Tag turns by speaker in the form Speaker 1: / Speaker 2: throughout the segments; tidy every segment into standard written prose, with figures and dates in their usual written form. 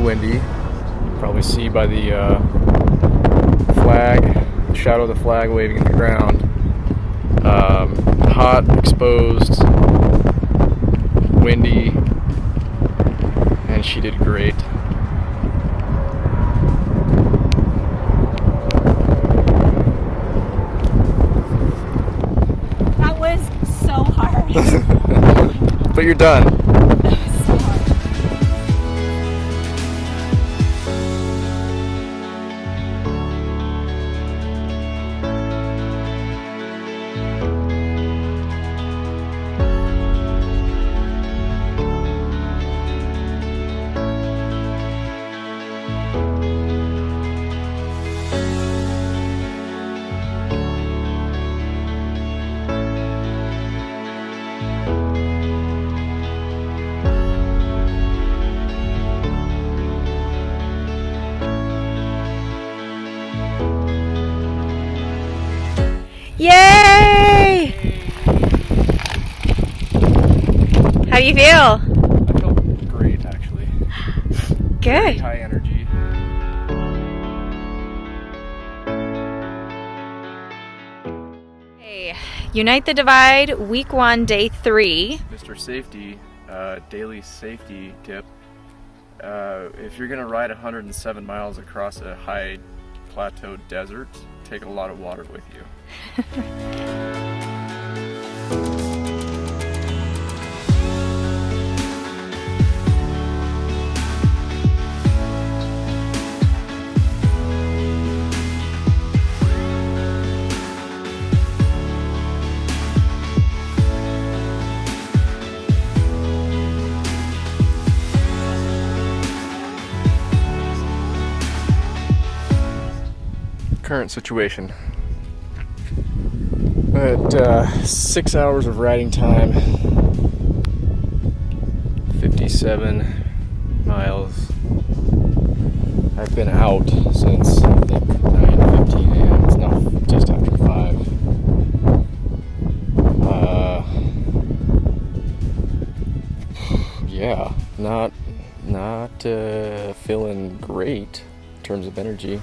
Speaker 1: windy. Probably see by the flag, the shadow of the flag waving in the ground. Hot, exposed, windy, and she did great.
Speaker 2: That was so hard.
Speaker 1: But you're done.
Speaker 2: Yay! How do you feel?
Speaker 1: I feel great, actually. Very
Speaker 2: Good.
Speaker 1: high energy.
Speaker 2: Hey, Unite the Divide, week 1, day 3.
Speaker 1: Mr. Safety, daily safety tip. If you're gonna ride 107 miles across a high plateau desert, take a lot of water with you. Current situation. At 6 hours of riding time, 57 miles. I've been out since I think 9:15 a.m. It's now just after 5. Yeah, not feeling great in terms of energy.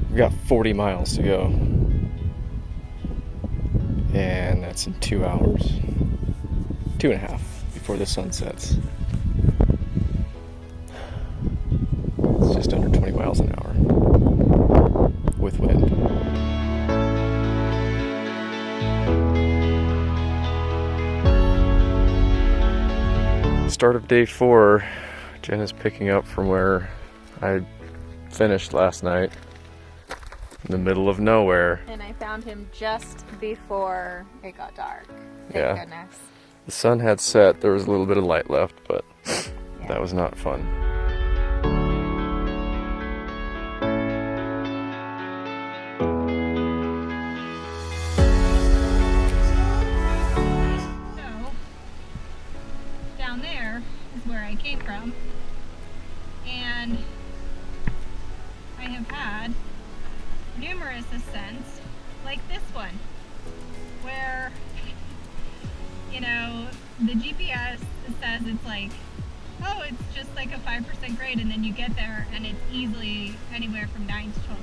Speaker 1: We've got 40 miles to go, and that's in 2 hours, 2.5 before the sun sets. It's just under 20 miles an hour with wind. Start of day 4. Jen is picking up from where I finished last night, in the middle of nowhere.
Speaker 2: And I found him just before it got dark.
Speaker 1: Yeah.
Speaker 2: Thank goodness.
Speaker 1: The sun had set, there was a little bit of light left, but
Speaker 2: Yeah.
Speaker 1: that was not fun.
Speaker 2: So, down there is where I came from, and I have had numerous ascents like this one, where, you know, the GPS says it's like, oh, it's just like a 5% grade, and then you get there and it's easily anywhere from 9 to 12%.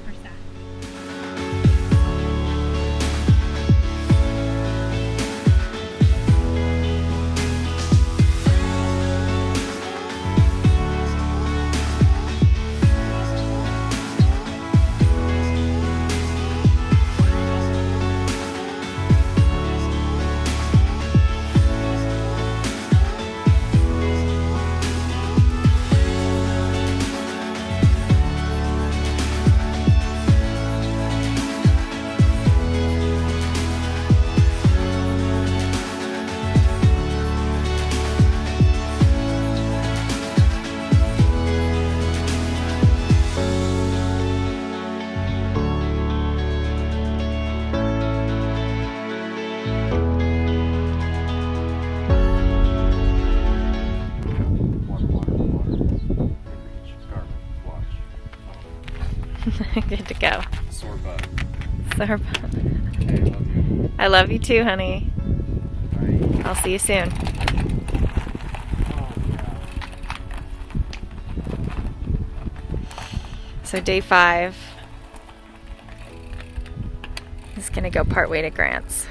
Speaker 2: Good to go.
Speaker 1: Sore butt.
Speaker 2: Sore
Speaker 1: Okay, love you.
Speaker 2: I love you too, honey.
Speaker 1: Bye.
Speaker 2: I'll see you soon.
Speaker 3: So day 5 is gonna go partway to Grants.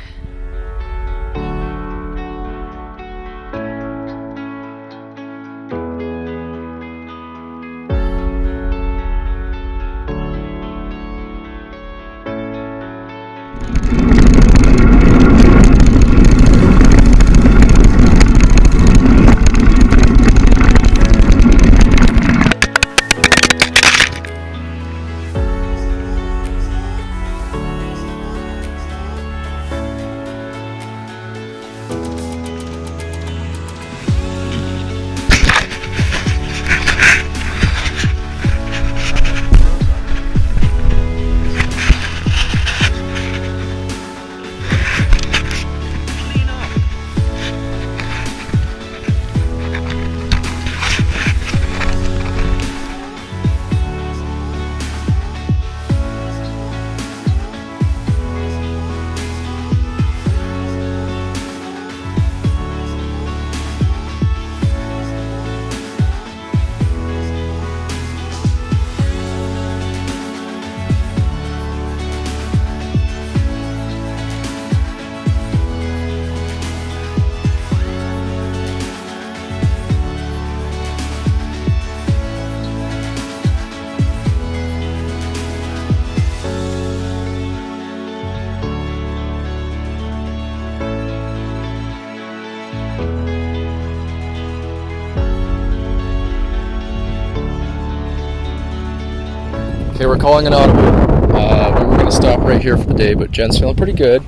Speaker 1: Okay, we're calling an audible. We were going to stop right here for the day, but Jen's feeling pretty good.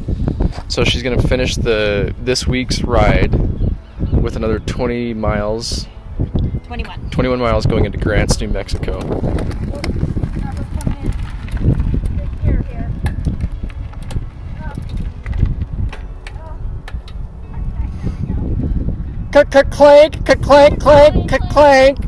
Speaker 1: So she's going to finish this week's ride with another 20 miles.
Speaker 3: 21.
Speaker 1: 21 miles going into Grants, New Mexico. Clank, clank, clank, clank.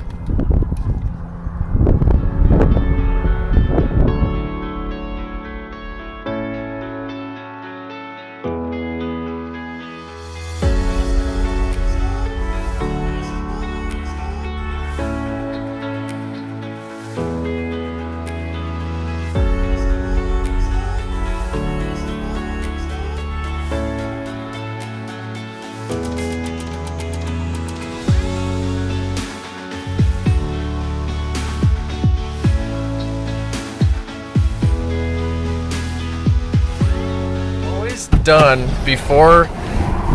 Speaker 1: Done before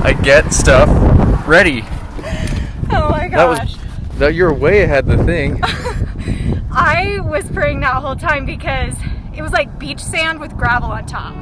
Speaker 1: I get stuff ready.
Speaker 3: Oh my gosh.
Speaker 1: You're way ahead of the thing.
Speaker 3: I was praying that whole time because it was like beach sand with gravel on top.